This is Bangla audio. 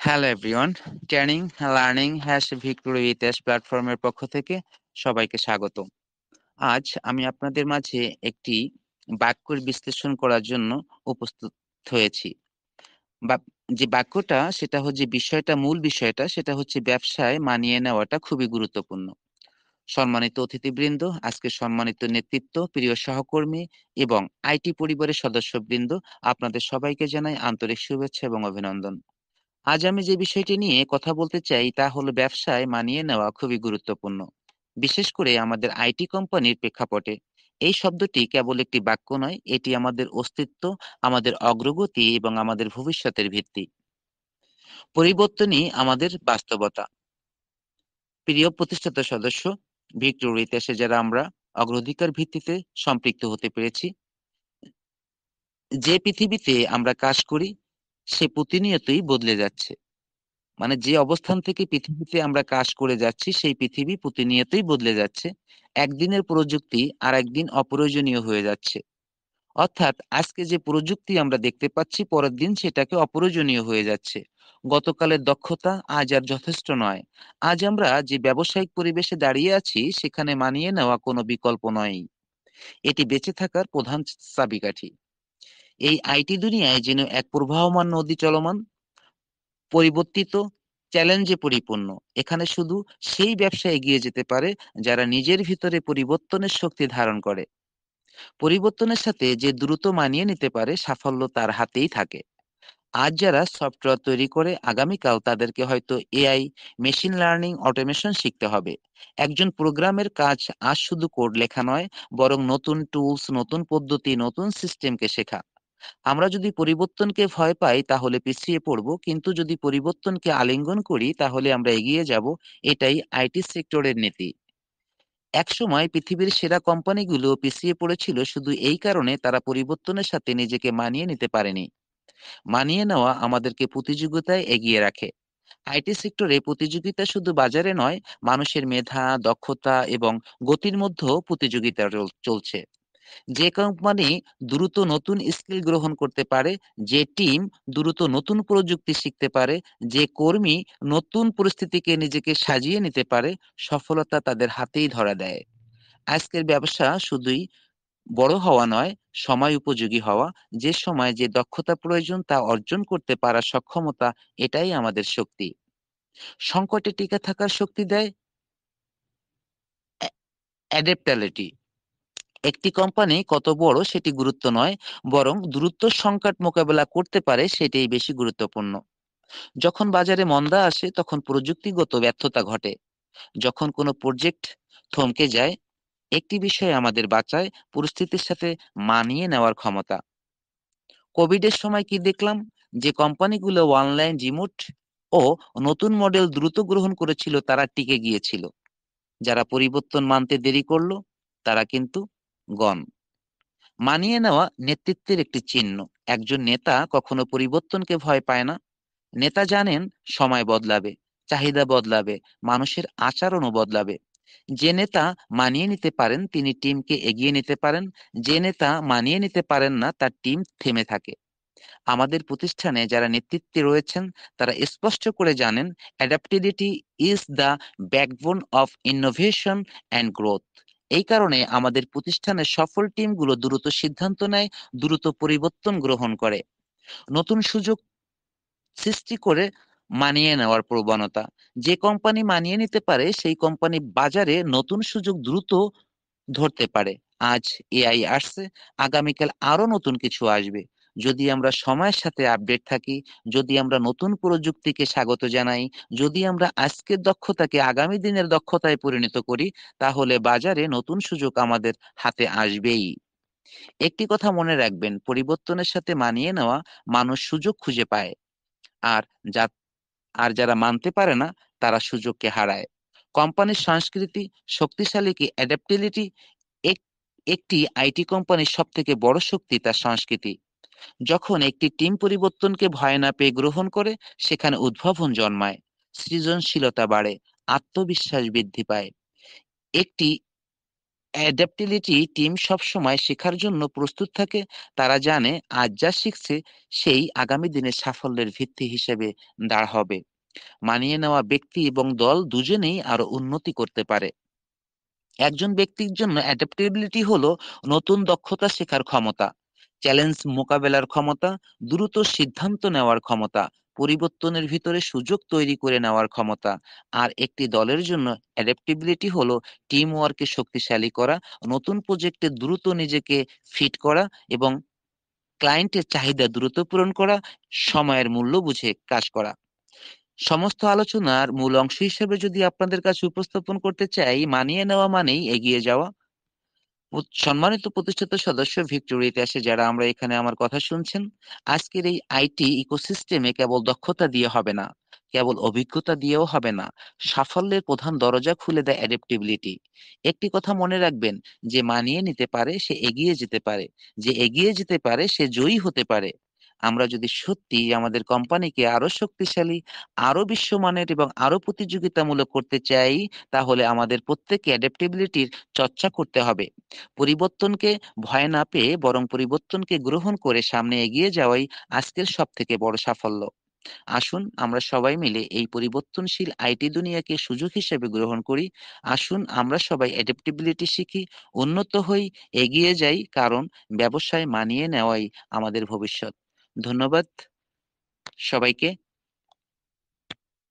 Hello everyone, training learning victory ইতিহাস প্ল্যাটফর্মের পক্ষ থেকে সবাইকে স্বাগত। আজ আমি আপনাদের মাঝে একটি বাক্যের বিশ্লেষণ করার জন্য উপস্থিত হয়েছি। বা যে বাক্যটা সেটা হচ্ছে মূল বিষয়টা সেটা হচ্ছে ব্যবসায় মানিয়ে নেওয়াটা খুবই গুরুত্বপূর্ণ। সম্মানিত অতিথিবৃন্দ, আজকে সম্মানিত নেতৃত্ব, প্রিয় সহকর্মী এবং আইটি পরিবারের সদস্যবৃন্দ, আপনাদের সবাইকে জানাই আন্তরিক শুভেচ্ছা এবং অভিনন্দন। আজ আমি যে বিষয়টি নিয়ে কথা বলতে চাই তা হলো ব্যবসায় মানিয়ে নেওয়া খুবই গুরুত্বপূর্ণ, বিশেষ করে আমাদের আইটি কোম্পানির প্রেক্ষাপটে। এই শব্দটি কেবল একটি বাক্য নয়, এটি আমাদের অস্তিত্ব, আমাদের অগ্রগতি এবং আমাদের ভবিষ্যতের ভিত্তি। পরিবর্তনই আমাদের বাস্তবতা। প্রিয় প্রতিষ্ঠাতা সদস্য, ভিক্টোরিয়া ইতিহাসে যারা আমরা অগ্রাধিকার ভিত্তিতে সম্পৃক্ত হতে পেরেছি, যে পৃথিবীতে আমরা কাজ করি সে প্রতিনিয়তই বদলে যাচ্ছে। মানে যে অবস্থান থেকে পৃথিবীতে আমরা কাজ করে যাচ্ছি সেই পৃথিবী প্রতিনিয়তই বদলে যাচ্ছে। একদিনের প্রযুক্তি আরেকদিন অপ্রয়োজনীয় হয়ে যাচ্ছে। অর্থাৎ আজকে যে প্রযুক্তি আমরা দেখতে পাচ্ছি পরের দিন সেটাকে অপ্রয়োজনীয় হয়ে যাচ্ছে। গতকালের দক্ষতা আজ আর যথেষ্ট নয়। আজ আমরা যে ব্যবসায়িক পরিবেশে দাঁড়িয়ে আছি সেখানে মানিয়ে নেওয়া কোনো বিকল্প নয়। এটি বেঁচে থাকার প্রধান চাবিকাঠি। এই আইটি দুনিয়ায় যেন এক প্রবাহমান নদী চলমান, পরিবর্তিত, চ্যালেঞ্জে পরিপূর্ণ। এখানে শুধু সেই ব্যবসা এগিয়ে যেতে পারে যারা নিজের ভিতরে পরিবর্তনের শক্তি ধারণ করে। পরিবর্তনের সাথে যে দ্রুত মানিয়ে নিতে পারে সাফল্য তার হাতেই থাকে। আজ যারা সফটওয়্যার তৈরি করে আগামীকাল তাদেরকে হয়তো এআই, মেশিন লার্নিং, অটোমেশন শিখতে হবে। একজন প্রোগ্রামের কাজ আজ শুধু কোড লেখা নয়, বরং নতুন টুলস, নতুন পদ্ধতি, নতুন সিস্টেমকে শেখা। আমরা যদি পরিবর্তনকে ভয় পাই তাহলে পিছিয়ে পড়ব, কিন্তু যদি পরিবর্তনকে আলিঙ্গন করি তাহলে আমরা এগিয়ে যাব। এটাই আইটি সেক্টরের নীতি। একসময় পৃথিবীর সেরা কোম্পানিগুলো পিছিয়ে পড়েছিল শুধু এই কারণে তারা পরিবর্তনের সাথে নিজেকে মানিয়ে নিতে পারেনি। মানিয়ে নেওয়া আমাদেরকে প্রতিযোগিতায় এগিয়ে রাখে। আইটি সেক্টরে প্রতিযোগিতা শুধু বাজারে নয়, মানুষের মেধা, দক্ষতা এবং গতির মধ্যেও প্রতিযোগিতা চলছে। যে কোম্পানি দ্রুত নতুন স্কিল গ্রহণ করতে পারে, যে টিম দ্রুত নতুন প্রযুক্তি শিখতে পারে, যে কর্মী নতুন পরিস্থিতিকে নিজেকে সাজিয়ে নিতে পারে, সফলতা তাদের হাতেই ধরা দেয়। আজকের ব্যবসা শুধুই বড় হওয়া নয়, সময় উপযোগী হওয়া। যে সময় যে দক্ষতা প্রয়োজন তা অর্জন করতে পারার সক্ষমতা, এটাই আমাদের শক্তি। সংকটে টিকে থাকার শক্তি দেয় অ্যাডাপ্টাবিলিটি। একটি কোম্পানি কত বড় সেটি গুরুত্ব নয়, বরং দ্রুত সংকট মোকাবেলা করতে পারে সেটাই বেশি গুরুত্বপূর্ণ। যখন বাজারে মন্দা আসে তখন প্রযুক্তিগত ব্যর্থতা ঘটে। যখন কোনো প্রজেক্ট থমকে যায়, একটি বিষয় আমাদের বাঁচায়: পরিস্থিতির সাথে মানিয়ে নেওয়ার ক্ষমতা। কোভিডের সময় কি দেখলাম? যে কোম্পানিগুলো অনলাইন, রিমোট ও নতুন মডেল দ্রুত গ্রহণ করেছিল তারা টিকে গিয়েছিল। যারা পরিবর্তন মানতে দেরি করলো তারা কিন্তু গন। মানিয়ে নেওয়া নেতৃত্বের একটি চিহ্ন। একজন নেতা কখনো পরিবর্তনকে ভয় পায় না। নেতা জানেন সময় বদলাবে, চাহিদা বদলাবে, মানুষের আচরণও বদলাবে। যে নেতা মানিয়ে নিতে পারেন তিনি টিমকে এগিয়ে নিতে পারেন। যে নেতা মানিয়ে নিতে পারেন না তার টিম থেমে থাকে। আমাদের প্রতিষ্ঠানে যারা নেতৃত্বে রয়েছেন তারা স্পষ্ট করে জানেন, adaptivity is the backbone of innovation and growth. এই কারণে আমাদের প্রতিষ্ঠানের সফল টিমগুলো দ্রুত সিদ্ধান্ত নেয়, দ্রুত পরিবর্তন গ্রহণ করে, নতুন সুযোগ সৃষ্টি করে। মানিয়ে নেওয়ার প্রবণতা। যে কোম্পানি মানিয়ে নিতে পারে সেই কোম্পানি বাজারে নতুন সুযোগ দ্রুত ধরতে পারে। আজ এআই আসছে, আগামীকাল আরো নতুন কিছু আসবে। যদি আমরা সময়ের সাথে আপডেট থাকি, যদি আমরা নতুন প্রযুক্তিকে স্বাগত জানাই, যদি আমরা আজকের দক্ষতাকে আগামী দিনের দক্ষতায় পরিণত করি, তাহলে বাজারে নতুন সুযোগ আমাদের হাতে আসবেই। একটি কথা মনে রাখবেন, পরিবর্তনের সাথে মানিয়ে নেওয়া মানুষ সুযোগ খুঁজে পায়, আর যা আর যারা মানতে পারে না তারা সুযোগকে হারায়। কোম্পানির সংস্কৃতি শক্তিশালী কি অ্যাডাপ্টিবিলিটি? একটি আইটি কোম্পানির সবথেকে বড় শক্তি তার সংস্কৃতি। যখন একটি টিম পরিবর্তনকে ভয় না পেয়ে গ্রহণ করে, সেখানে উদ্ভাবন জন্মায়, সৃজনশীলতা বাড়ে, আত্মবিশ্বাস বৃদ্ধি পায়। একটি অ্যাডাপ্টিবিলিটি টিম সবসময় শেখার জন্য প্রস্তুত থাকে। তারা জানে আজ যা শিখছে সেই আগামী দিনের সাফল্যের ভিত্তি হিসেবে দাঁড় হবে। মানিয়ে নেওয়া ব্যক্তি এবং দল দুজনেই আরো উন্নতি করতে পারে। একজন ব্যক্তির জন্য অ্যাডাপ্টেবিলিটি হলো নতুন দক্ষতা শেখার ক্ষমতা, চ্যালেঞ্জ মোকাবেলার ক্ষমতা, দ্রুত সিদ্ধান্ত নেওয়ার ক্ষমতা, পরিবর্তনের ভিতরে সুযোগ তৈরি করে নেওয়ার ক্ষমতা। আর একটি দলের জন্য অ্যাডাপ্টেবিলিটি হলো টিম ওয়ার্কে শক্তিশালী করা, নতুন প্রজেক্টে দ্রুত নিজেকে ফিট করা এবং ক্লায়েন্টের চাহিদা দ্রুত পূরণ করা, সময়ের মূল্য বুঝে কাজ করা। সমস্ত আলোচনার মূল অংশ হিসেবে যদি আপনাদের কাছে উপস্থাপন করতে চাই, মানিয়ে নেওয়া মানেই এগিয়ে যাওয়া। সম্মানিত প্রতিষ্ঠাতা সদস্য, ভিক্টোরিয়া ইতিহাসে যারা আমরা এখানে আমার কথা শুনছেন, আজকের এই আইটি ইকোসিস্টেমে কেবল দক্ষতা দিয়ে হবে না, কেবল অভিজ্ঞতা দিয়েও হবে না। সাফল্যের প্রধান দরজা খুলে দেয় অ্যাডাপ্টিবিলিটি। একটি কথা মনে রাখবেন, যে মানিয়ে নিতে পারে সে এগিয়ে যেতে পারে, যে এগিয়ে যেতে পারে সে জয়ী হতে পারে। আমরা যদি সত্যি আমাদের কোম্পানিকে আরো শক্তিশালী, আরো বিশ্বমানের এবং আরো প্রতিযোগিতামূলক করতে চাই, তাহলে আমাদের প্রত্যেককে অ্যাডাপ্টিবিলিটির চর্চা করতে হবে। পরিবর্তনকে ভয় না পেয়ে বরং পরিবর্তনকে গ্রহণ করে সামনে এগিয়ে যাওয়াই আজকের সবথেকে বড় সাফল্য। আসুন আমরা সবাই মিলে এই পরিবর্তনশীল আইটি দুনিয়াকে সুযোগ হিসেবে গ্রহণ করি। আসুন আমরা সবাই অ্যাডাপ্টেবিলিটি শিখি, উন্নত হই, এগিয়ে যাই, কারণ ব্যবসায় মানিয়ে নেওয়াই আমাদের ভবিষ্যৎ। ধন্যবাদ সবাইকে।